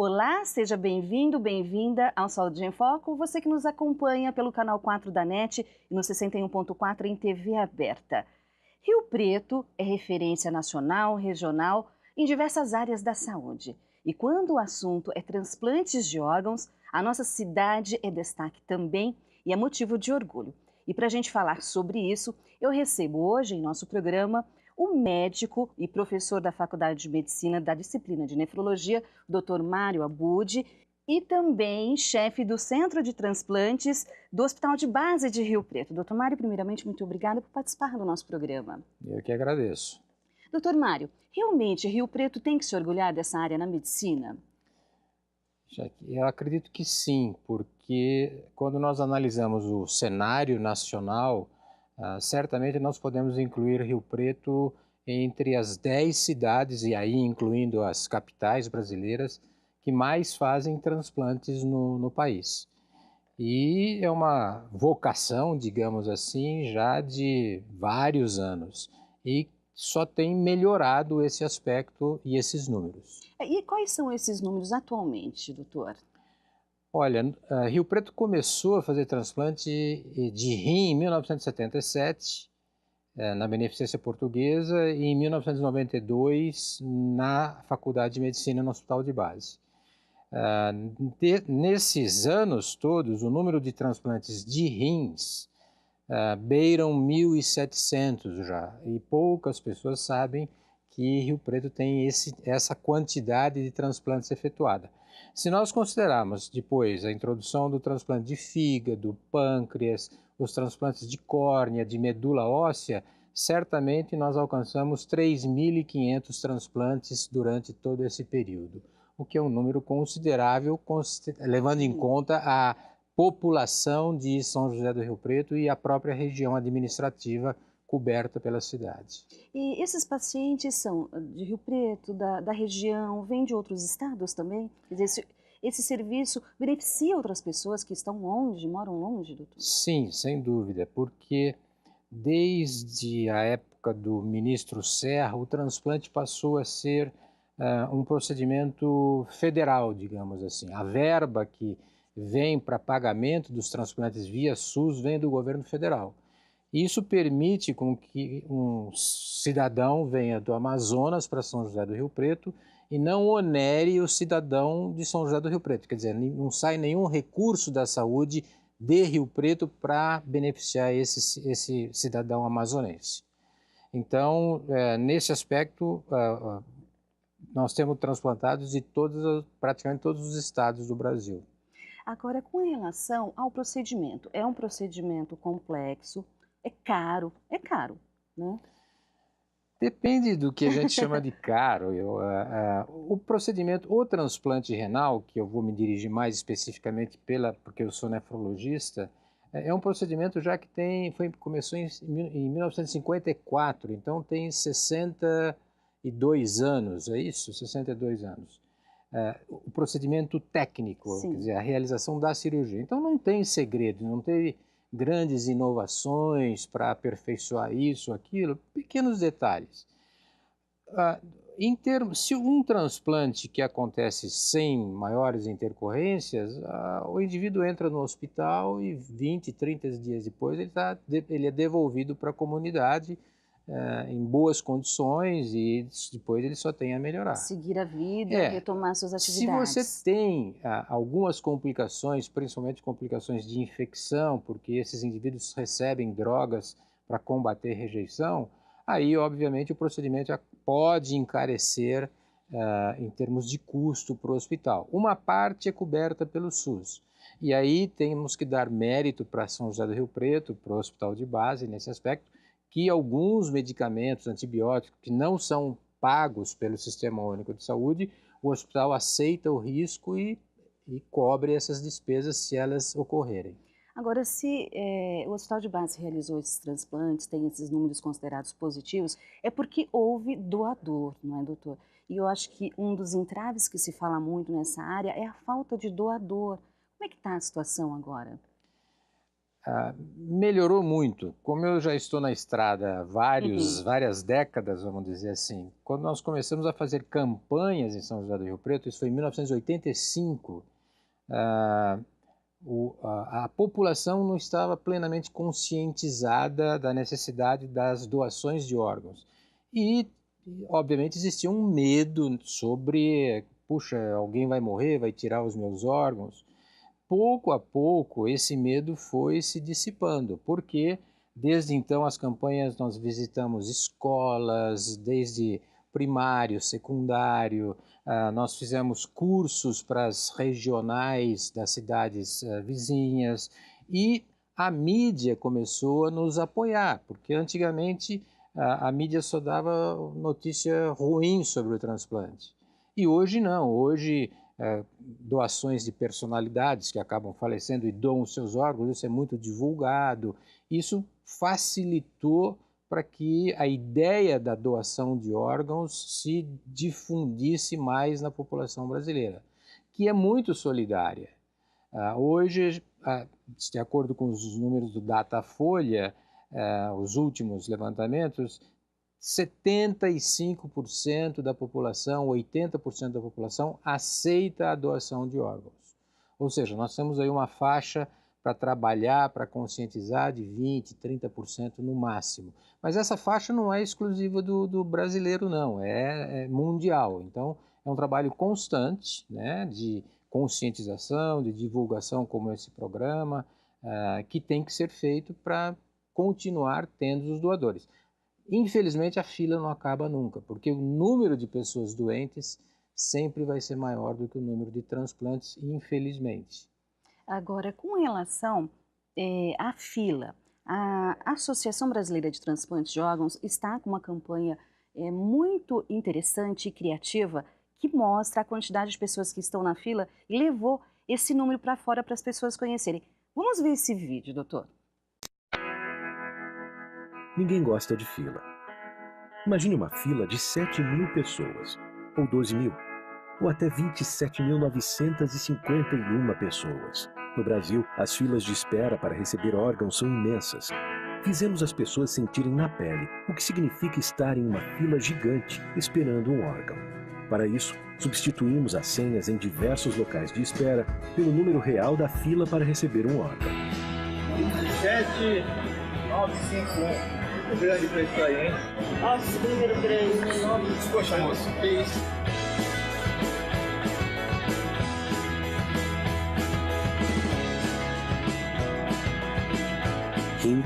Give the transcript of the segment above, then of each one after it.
Olá, seja bem-vindo, bem-vinda ao Saúde em Foco, você que nos acompanha pelo canal 4 da NET e no 61.4 em TV aberta. Rio Preto é referência nacional, regional, em diversas áreas da saúde. E quando o assunto é transplantes de órgãos, a nossa cidade é destaque também e é motivo de orgulho. E para a gente falar sobre isso, eu recebo hoje em nosso programa o médico e professor da Faculdade de Medicina da disciplina de Nefrologia, Dr. Mário Abud, e também chefe do Centro de Transplantes do Hospital de Base de Rio Preto. Dr. Mário, primeiramente, muito obrigada por participar do nosso programa. Eu que agradeço. Dr. Mário, realmente Rio Preto tem que se orgulhar dessa área na medicina? Eu acredito que sim, porque quando nós analisamos o cenário nacional, certamente nós podemos incluir Rio Preto entre as 10 cidades, e aí incluindo as capitais brasileiras, que mais fazem transplantes no país. E é uma vocação, digamos assim, já de vários anos. E só tem melhorado esse aspecto e esses números. E quais são esses números atualmente, doutor? Olha, Rio Preto começou a fazer transplante de rim em 1977, na Beneficência Portuguesa, e em 1992 na Faculdade de Medicina no Hospital de Base. Nesses anos todos, o número de transplantes de rins beiram 1.700 já, e poucas pessoas sabem que Rio Preto tem essa quantidade de transplantes efetuada. Se nós considerarmos depois a introdução do transplante de fígado, pâncreas, os transplantes de córnea, de medula óssea, certamente nós alcançamos 3.500 transplantes durante todo esse período, o que é um número considerável, levando em conta a população de São José do Rio Preto e a própria região administrativa coberta pela cidade. E esses pacientes são de Rio Preto, da região, vêm de outros estados também? Quer dizer, esse serviço beneficia outras pessoas que estão longe, moram longe, doutor? Sim, sem dúvida, porque desde a época do ministro Serra, o transplante passou a ser um procedimento federal, digamos assim. A verba que vem para pagamento dos transplantes via SUS vem do governo federal. Isso permite com que um cidadão venha do Amazonas para São José do Rio Preto e não onere o cidadão de São José do Rio Preto. Quer dizer, não sai nenhum recurso da saúde de Rio Preto para beneficiar esse cidadão amazonense. Então, nesse aspecto, nós temos transplantados de praticamente todos os estados do Brasil. Agora, com relação ao procedimento, é um procedimento complexo, é caro, né? Depende do que a gente chama de caro. O procedimento, o transplante renal, que eu vou me dirigir mais especificamente porque eu sou nefrologista, é um procedimento já que começou em 1954, então tem 62 anos, é isso? 62 anos. O procedimento técnico, Sim. quer dizer, a realização da cirurgia. Então não tem segredo, não teve grandes inovações para aperfeiçoar isso, aquilo, pequenos detalhes. Se um transplante que acontece sem maiores intercorrências, o indivíduo entra no hospital e 20, 30 dias depois ele é devolvido para a comunidade em boas condições e depois ele só tem a melhorar. Seguir a vida, retomar suas atividades. Se você tem algumas complicações, principalmente complicações de infecção, porque esses indivíduos recebem drogas para combater rejeição, aí, obviamente, o procedimento já pode encarecer em termos de custo para o hospital. Uma parte é coberta pelo SUS. E aí temos que dar mérito para São José do Rio Preto, para o Hospital de Base, nesse aspecto, que alguns medicamentos antibióticos que não são pagos pelo Sistema Único de Saúde, o hospital aceita o risco e cobre essas despesas se elas ocorrerem. Agora, se o Hospital de Base realizou esses transplantes, tem esses números considerados positivos, é porque houve doador, não é, doutor? E eu acho que um dos entraves que se fala muito nessa área é a falta de doador. Como é que está a situação agora? melhorou muito. Como eu já estou na estrada há várias décadas, vamos dizer assim, quando nós começamos a fazer campanhas em São José do Rio Preto, isso foi em 1985, a população não estava plenamente conscientizada da necessidade das doações de órgãos. E, obviamente, existia um medo sobre, puxa, alguém vai morrer, vai tirar os meus órgãos. Pouco a pouco, esse medo foi se dissipando, porque desde então as campanhas nós visitamos escolas, desde primário, secundário, nós fizemos cursos para as regionais das cidades vizinhas e a mídia começou a nos apoiar, porque antigamente a mídia só dava notícia ruim sobre o transplante. E hoje não, hoje doações de personalidades que acabam falecendo e doam seus órgãos, isso é muito divulgado, isso facilitou para que a ideia da doação de órgãos se difundisse mais na população brasileira, que é muito solidária. Hoje, de acordo com os números do Datafolha, os últimos levantamentos, 75% da população, 80% da população aceita a doação de órgãos. Ou seja, nós temos aí uma faixa para trabalhar, para conscientizar de 20%, 30% no máximo. Mas essa faixa não é exclusiva do brasileiro, não, é mundial. Então, é um trabalho constante, né, de conscientização, de divulgação como esse programa, que tem que ser feito para continuar tendo os doadores. Infelizmente, a fila não acaba nunca, porque o número de pessoas doentes sempre vai ser maior do que o número de transplantes, infelizmente. Agora, com relação à fila, a Associação Brasileira de Transplantes de Órgãos está com uma campanha muito interessante e criativa que mostra a quantidade de pessoas que estão na fila e levou esse número para fora para as pessoas conhecerem. Vamos ver esse vídeo, doutor. Ninguém gosta de fila. Imagine uma fila de 7.000 pessoas, ou 12.000, ou até 27.951 pessoas. No Brasil, as filas de espera para receber órgãos são imensas. Fizemos as pessoas sentirem na pele o que significa estar em uma fila gigante esperando um órgão. Para isso, substituímos as senhas em diversos locais de espera pelo número real da fila para receber um órgão. 7951. Muito grande pra isso aí, hein? Nossa, que número grande. Poxa, moço, que isso? Rim,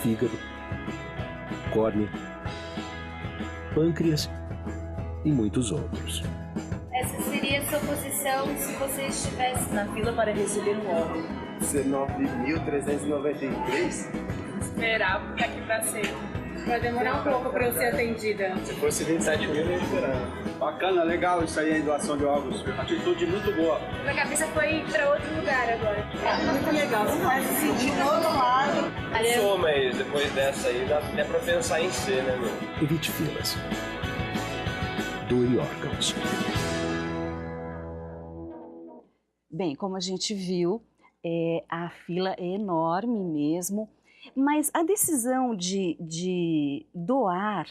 fígado, córnea, pâncreas e muitos outros. Essa seria a sua posição se você estivesse na fila para receber um órgão. 19.393? Esperar ficar aqui pra sempre. Vai demorar um pouco pra eu ser atendida. Se fosse 27 mil, eu ia esperar. Bacana, legal isso aí, a doação de órgãos. Atitude muito boa. Minha cabeça foi pra outro lugar agora. Muito legal, você faz se sentir do outro lado. Sou, mas depois dessa aí dá até pra pensar em ser, né, meu? Evite filas. Doe órgãos. Bem, como a gente viu, a fila é enorme mesmo, mas a decisão de doar,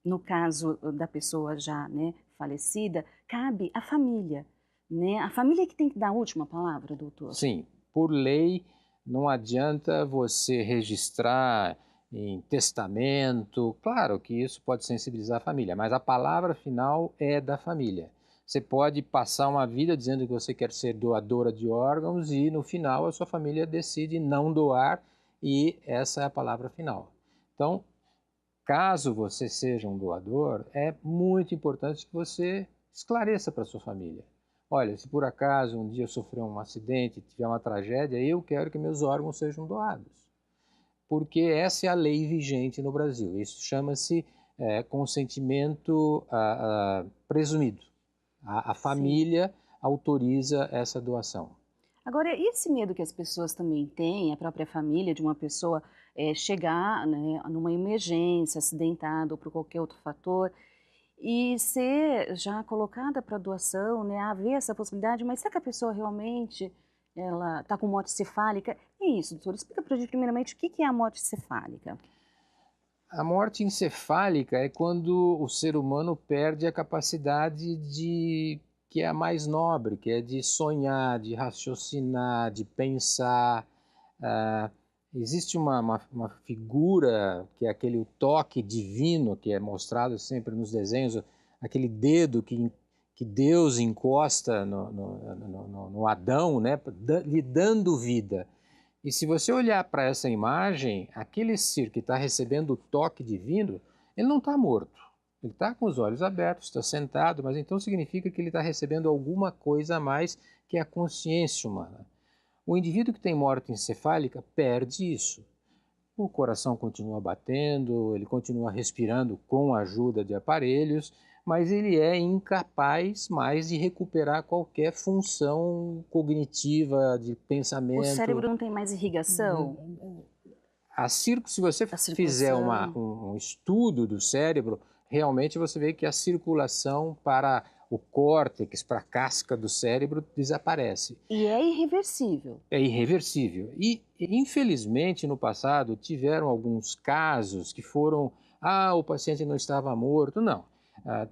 no caso da pessoa já falecida, cabe à família, né? A família que tem que dar a última palavra, doutor? Sim, por lei não adianta você registrar em testamento, claro que isso pode sensibilizar a família, mas a palavra final é da família. Você pode passar uma vida dizendo que você quer ser doadora de órgãos e no final a sua família decide não doar e essa é a palavra final. Então, caso você seja um doador, é muito importante que você esclareça para a sua família. Olha, se por acaso um dia eu sofrer um acidente, tiver uma tragédia, eu quero que meus órgãos sejam doados. Porque essa é a lei vigente no Brasil. Isso chama-se consentimento presumido. A família autoriza essa doação. Agora, e esse medo que as pessoas também têm, a própria família de uma pessoa chegar numa emergência, acidentada ou por qualquer outro fator, e ser já colocada para doação, haver essa possibilidade, mas será que a pessoa realmente ela está com morte cefálica. É isso, doutor. Explica para a gente primeiramente o que é a morte cefálica. A morte encefálica é quando o ser humano perde a capacidade que é a mais nobre, que é de sonhar, de raciocinar, de pensar. Existe uma figura que é aquele toque divino que é mostrado sempre nos desenhos, aquele dedo que Deus encosta no Adão, né, lhe dando vida. E se você olhar para essa imagem, aquele ser que está recebendo o toque divino, ele não está morto. Ele está com os olhos abertos, está sentado, mas então significa que ele está recebendo alguma coisa a mais, que é a consciência humana. O indivíduo que tem morte encefálica perde isso. O coração continua batendo, ele continua respirando com a ajuda de aparelhos, mas ele é incapaz mais de recuperar qualquer função cognitiva, de pensamento. O cérebro não tem mais irrigação? Se você fizer um estudo do cérebro, realmente você vê que a circulação para o córtex, para a casca do cérebro, desaparece. E é irreversível. É irreversível. E, infelizmente, no passado, tiveram alguns casos que foram, o paciente não estava morto. Não.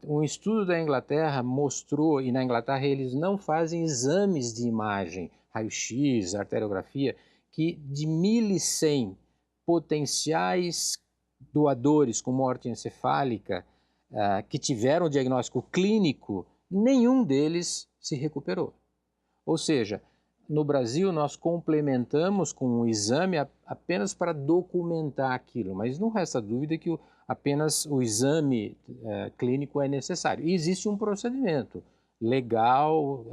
Um estudo da Inglaterra mostrou, e na Inglaterra eles não fazem exames de imagem, raio-x, arteriografia, que de 1.100 potenciais doadores com morte encefálica que tiveram o diagnóstico clínico, nenhum deles se recuperou. Ou seja, no Brasil nós complementamos com um exame apenas para documentar aquilo, mas não resta dúvida que apenas o exame clínico é necessário. E existe um procedimento legal,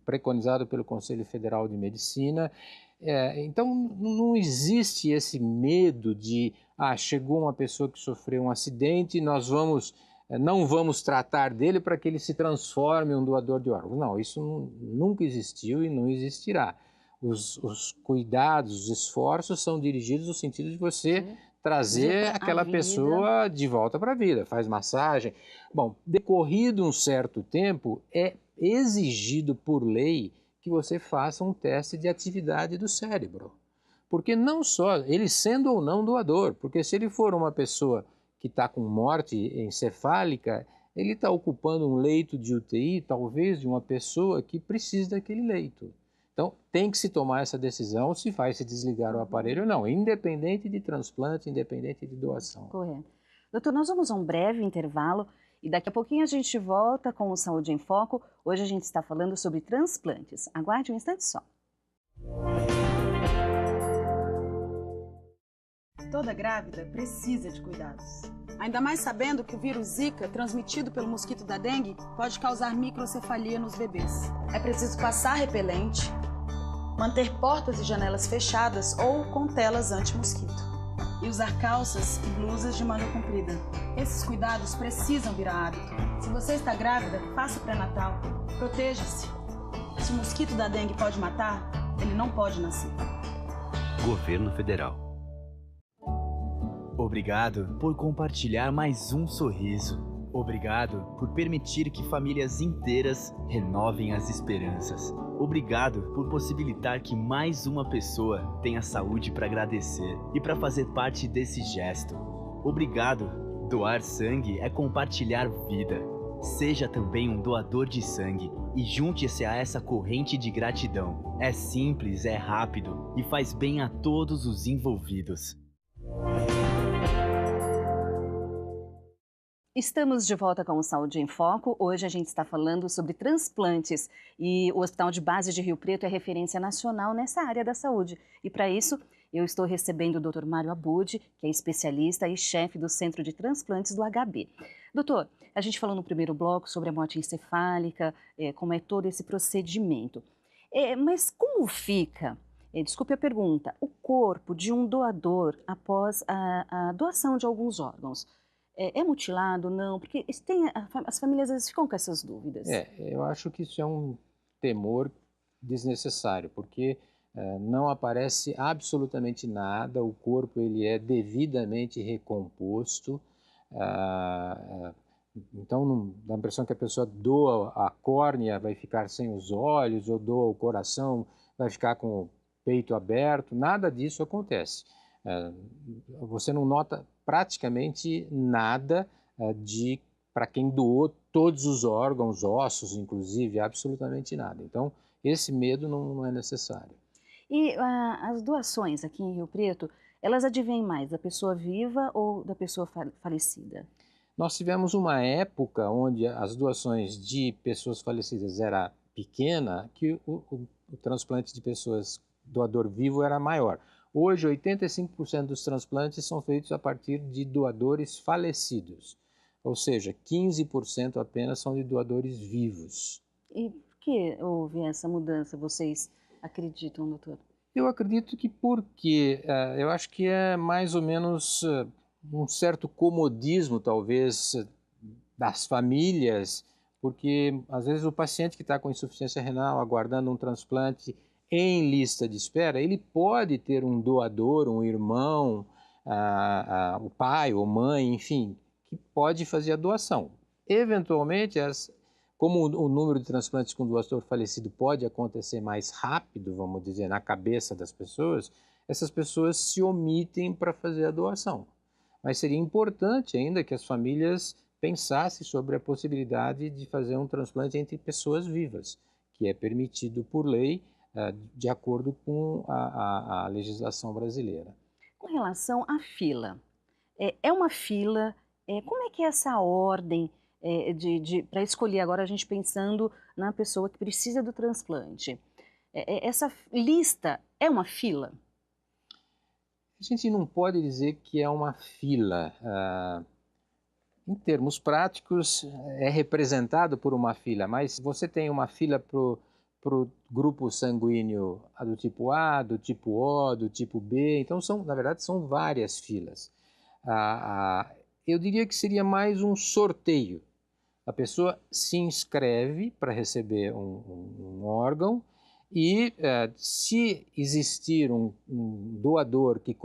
preconizado pelo Conselho Federal de Medicina. Então não existe esse medo de, chegou uma pessoa que sofreu um acidente, nós não vamos tratar dele para que ele se transforme em um doador de órgãos. Não, isso nunca existiu e não existirá. Os cuidados, os esforços são dirigidos no sentido de você trazer aquela pessoa de volta para a vida, faz massagem. Bom, decorrido um certo tempo, é exigido por lei que você faça um teste de atividade do cérebro. Porque não só, ele sendo ou não doador, porque se ele for uma pessoa que está com morte encefálica, ele está ocupando um leito de UTI, talvez de uma pessoa que precisa daquele leito. Então, tem que se tomar essa decisão se vai se desligar o aparelho ou não, independente de transplante, independente de doação. Correto. Doutor, nós vamos a um breve intervalo e daqui a pouquinho a gente volta com o Saúde em Foco. Hoje a gente está falando sobre transplantes. Aguarde um instante só. Toda grávida precisa de cuidados. Ainda mais sabendo que o vírus Zika, transmitido pelo mosquito da dengue, pode causar microcefalia nos bebês. É preciso passar repelente, manter portas e janelas fechadas ou com telas anti-mosquito. E usar calças e blusas de manga comprida. Esses cuidados precisam virar hábito. Se você está grávida, faça o pré-natal. Proteja-se. Se o mosquito da dengue pode matar, ele não pode nascer. Governo Federal. Obrigado por compartilhar mais um sorriso. Obrigado por permitir que famílias inteiras renovem as esperanças. Obrigado por possibilitar que mais uma pessoa tenha saúde para agradecer e para fazer parte desse gesto. Obrigado. Doar sangue é compartilhar vida. Seja também um doador de sangue e junte-se a essa corrente de gratidão. É simples, é rápido e faz bem a todos os envolvidos. Estamos de volta com o Saúde em Foco. Hoje a gente está falando sobre transplantes e o Hospital de Base de Rio Preto é referência nacional nessa área da saúde. E para isso, eu estou recebendo o Dr. Mário Abud, que é especialista e chefe do Centro de Transplantes do HB. Doutor, a gente falou no primeiro bloco sobre a morte encefálica, como é todo esse procedimento. Mas como fica, desculpe a pergunta, o corpo de um doador após a doação de alguns órgãos? É mutilado, não? Porque as famílias às vezes ficam com essas dúvidas. Eu acho que isso é um temor desnecessário, porque não aparece absolutamente nada, o corpo ele é devidamente recomposto, então não dá a impressão que a pessoa doa a córnea, vai ficar sem os olhos, ou doa o coração, vai ficar com o peito aberto, nada disso acontece. Você não nota praticamente nada para quem doou todos os órgãos, ossos, inclusive, absolutamente nada. Então, esse medo não é necessário. E as doações aqui em Rio Preto, elas advêm mais da pessoa viva ou da pessoa falecida? Nós tivemos uma época onde as doações de pessoas falecidas era pequena, que o transplante de pessoas doador vivo era maior. Hoje, 85% dos transplantes são feitos a partir de doadores falecidos, ou seja, 15% apenas são de doadores vivos. E por que houve essa mudança, vocês acreditam, doutor? Eu acredito que porque eu acho que é mais ou menos um certo comodismo, talvez, das famílias, porque às vezes o paciente que está com insuficiência renal, aguardando um transplante em lista de espera, ele pode ter um doador, um irmão, o pai ou mãe, enfim, que pode fazer a doação. Eventualmente, como o número de transplantes com doador falecido pode acontecer mais rápido, vamos dizer, na cabeça das pessoas, essas pessoas se omitem para fazer a doação. Mas seria importante ainda que as famílias pensassem sobre a possibilidade de fazer um transplante entre pessoas vivas, que é permitido por lei, de acordo com a legislação brasileira. Com relação à fila, é uma fila, como é que é essa ordem para escolher, agora a gente pensando na pessoa que precisa do transplante, essa lista é uma fila? A gente não pode dizer que é uma fila. Em termos práticos, é representado por uma fila, mas você tem uma fila para o grupo sanguíneo do tipo A, do tipo O, do tipo B, então na verdade são várias filas. Eu diria que seria mais um sorteio. A pessoa se inscreve para receber um órgão e se existir um doador que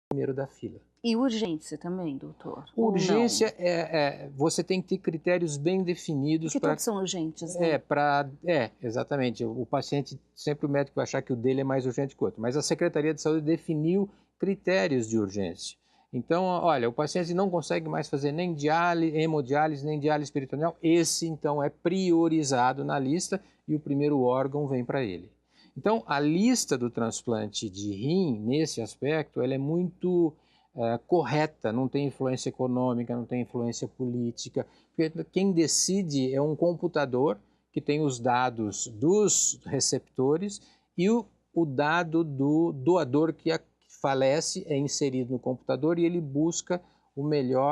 primeiro da fila. E urgência também, doutor? Urgência, você tem que ter critérios bem definidos. Que todos são urgentes, né? Exatamente. O paciente, sempre o médico vai achar que o dele é mais urgente que o outro. Mas a Secretaria de Saúde definiu critérios de urgência. Então, olha, o paciente não consegue mais fazer nem hemodiálise, nem diálise peritoneal. Esse, então, é priorizado na lista e o primeiro órgão vem para ele. Então, a lista do transplante de rim, nesse aspecto, ela é muito correta, não tem influência econômica, não tem influência política, porque quem decide é um computador que tem os dados dos receptores e o dado do doador que falece é inserido no computador e ele busca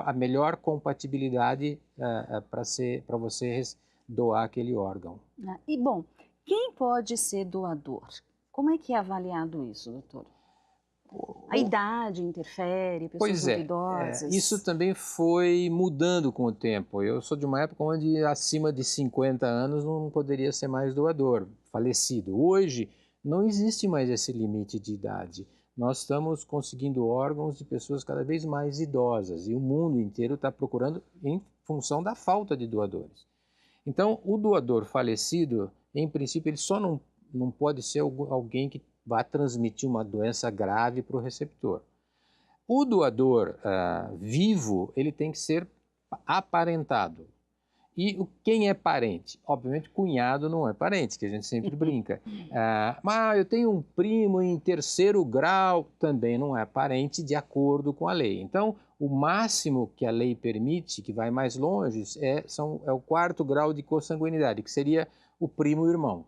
a melhor compatibilidade para você doar aquele órgão. E bom, quem pode ser doador? Como é que é avaliado isso, doutor? A idade interfere, pessoas muito idosas? Isso também foi mudando com o tempo. Eu sou de uma época onde acima de 50 anos não poderia ser mais doador, falecido. Hoje não existe mais esse limite de idade. Nós estamos conseguindo órgãos de pessoas cada vez mais idosas e o mundo inteiro está procurando em função da falta de doadores. Então, o doador falecido, em princípio, ele só não pode ser alguém que vai transmitir uma doença grave para o receptor. O doador vivo, ele tem que ser aparentado. E quem é parente? Obviamente, cunhado não é parente, que a gente sempre brinca. Mas eu tenho um primo em 3º grau, também não é parente de acordo com a lei. Então, o máximo que a lei permite, que vai mais longe, é o 4º grau de consanguinidade, que seria o primo-irmão,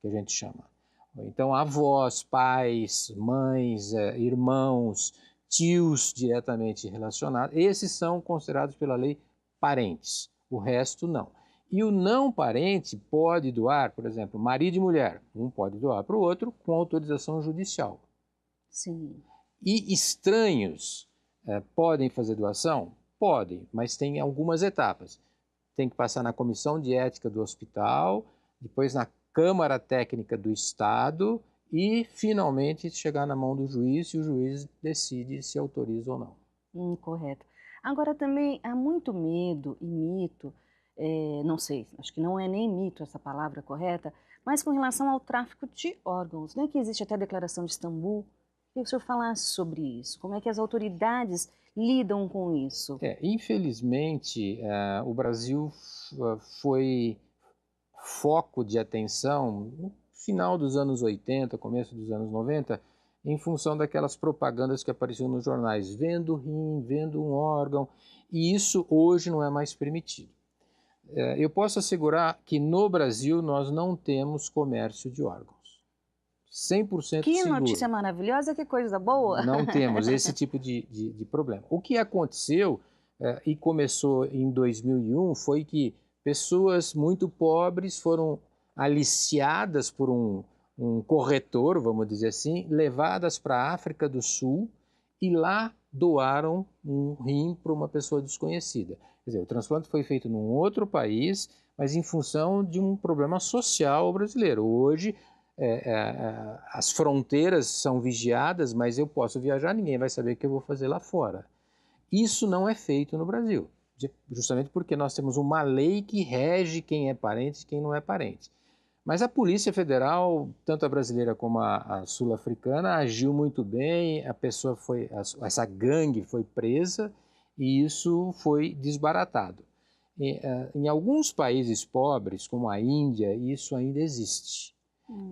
que a gente chama. Então, avós, pais, mães, irmãos, tios diretamente relacionados, esses são considerados pela lei parentes. O resto não. E o não parente pode doar, por exemplo, marido e mulher. Um pode doar para o outro com autorização judicial. Sim. E estranhos podem fazer doação? Podem, mas tem algumas etapas. Tem que passar na comissão de ética do hospital, depois na Câmara Técnica do Estado e, finalmente, chegar na mão do juiz e o juiz decide se autoriza ou não. Correto. Agora também há muito medo e mito não sei, acho que não é nem mito essa palavra correta, mas com relação ao tráfico de órgãos, né, que existe até a Declaração de Istambul. Queria que o senhor falasse sobre isso, como é que as autoridades lidam com isso? Infelizmente, o Brasil foi foco de atenção no final dos anos 80, começo dos anos 90, em função daquelas propagandas que apareciam nos jornais, vendo rim, vendo um órgão, e isso hoje não é mais permitido. Eu posso assegurar que no Brasil nós não temos comércio de órgãos. 100% que seguro. Notícia maravilhosa, que coisa boa! Não temos esse tipo de problema. O que aconteceu e começou em 2001 foi que pessoas muito pobres foram aliciadas por um corretor, vamos dizer assim, levadas para a África do Sul e lá doaram um rim para uma pessoa desconhecida. Quer dizer, o transplante foi feito num outro país, mas em função de um problema social brasileiro. Hoje, as fronteiras são vigiadas, mas eu posso viajar, ninguém vai saber o que eu vou fazer lá fora. Isso não é feito no Brasil, justamente porque nós temos uma lei que rege quem é parente e quem não é parente. Mas a Polícia Federal, tanto a brasileira como a sul-africana, agiu muito bem, essa gangue foi presa e isso foi desbaratado. Em alguns países pobres, como a Índia, isso ainda existe.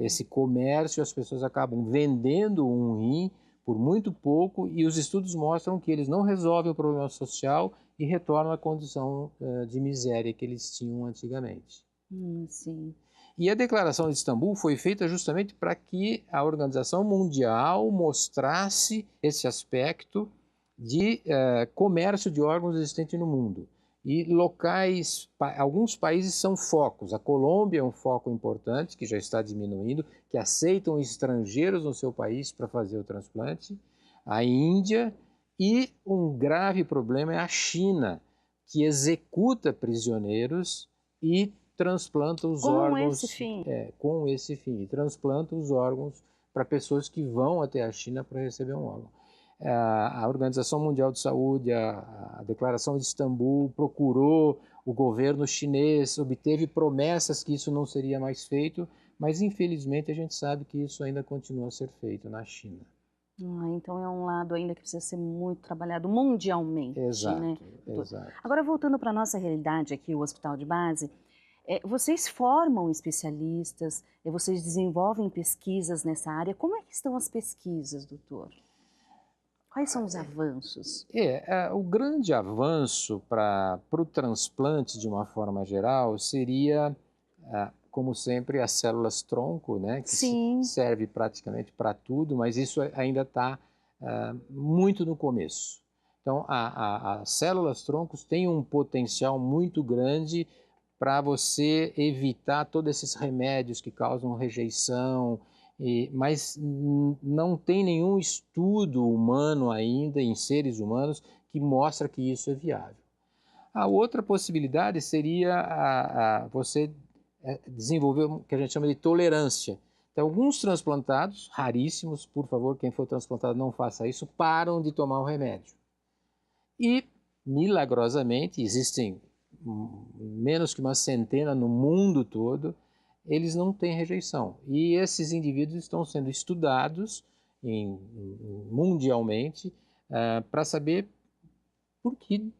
Esse comércio, as pessoas acabam vendendo um rim por muito pouco e os estudos mostram que eles não resolvem o problema social e retornam à condição de miséria que eles tinham antigamente. Sim. E a Declaração de Istambul foi feita justamente para que a Organização Mundial mostrasse esse aspecto de comércio de órgãos existente no mundo. E alguns países são focos. A Colômbia é um foco importante, que já está diminuindo, que aceitam estrangeiros no seu país para fazer o transplante. A Índia e um grave problema é a China, que executa prisioneiros e transplanta os órgãos... com esse fim. E transplanta os órgãos para pessoas que vão até a China para receber um órgão. A Organização Mundial de Saúde, a Declaração de Istambul, procurou o governo chinês, obteve promessas que isso não seria mais feito, mas infelizmente a gente sabe que isso ainda continua a ser feito na China. Então é um lado ainda que precisa ser muito trabalhado mundialmente. Exato, né? exato. Agora, voltando para a nossa realidade aqui, o Hospital de Base, vocês formam especialistas, vocês desenvolvem pesquisas nessa área. Como é que estão as pesquisas, doutor? Quais são os avanços? O grande avanço para o transplante, de uma forma geral, seria, como sempre, as células-tronco, né, que serve praticamente para tudo, mas isso ainda está muito no começo. Então, as células-troncos têm um potencial muito grande para você evitar todos esses remédios que causam rejeição, mas não tem nenhum estudo humano ainda, em seres humanos, que mostra que isso é viável. A outra possibilidade seria você desenvolver o que a gente chama de tolerância. Então, alguns transplantados, raríssimos, por favor, quem for transplantado não faça isso, param de tomar o remédio. E, milagrosamente, existem menos que uma centena no mundo todo, eles não têm rejeição. E esses indivíduos estão sendo estudados mundialmente para saber por que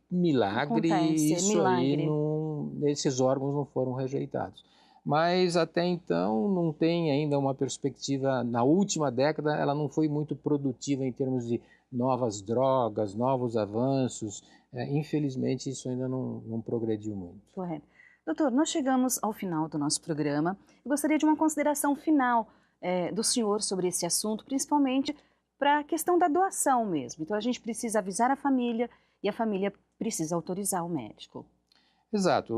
esses órgãos não foram rejeitados. Mas até então não tem ainda uma perspectiva, na última década ela não foi muito produtiva em termos de novas drogas, novos avanços. Infelizmente isso ainda não progrediu muito. Correto. Doutor, nós chegamos ao final do nosso programa. Eu gostaria de uma consideração final do senhor sobre esse assunto, principalmente para a questão da doação mesmo. Então a gente precisa avisar a família e a família precisa autorizar o médico. Exato.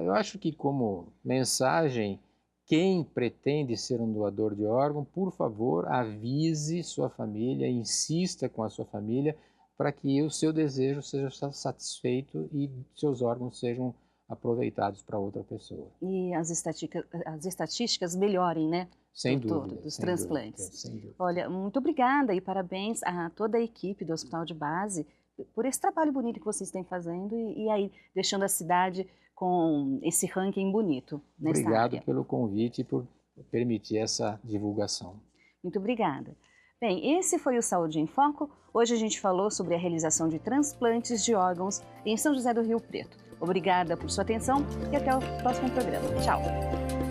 Eu acho que, como mensagem, quem pretende ser um doador de órgão, por favor, avise sua família, insista com a sua família para que o seu desejo seja satisfeito e seus órgãos sejam aproveitados para outra pessoa. E as estatísticas melhorem, né? Sem doutor, dúvida. Dos sem transplantes. Dúvida, sem dúvida. Olha, muito obrigada e parabéns a toda a equipe do Hospital de Base por esse trabalho bonito que vocês têm fazendo e aí deixando a cidade com esse ranking bonito nessa Obrigado área. pelo convite e por permitir essa divulgação. Muito obrigada. Bem, esse foi o Saúde em Foco. Hoje a gente falou sobre a realização de transplantes de órgãos em São José do Rio Preto. Obrigada por sua atenção e até o próximo programa. Tchau!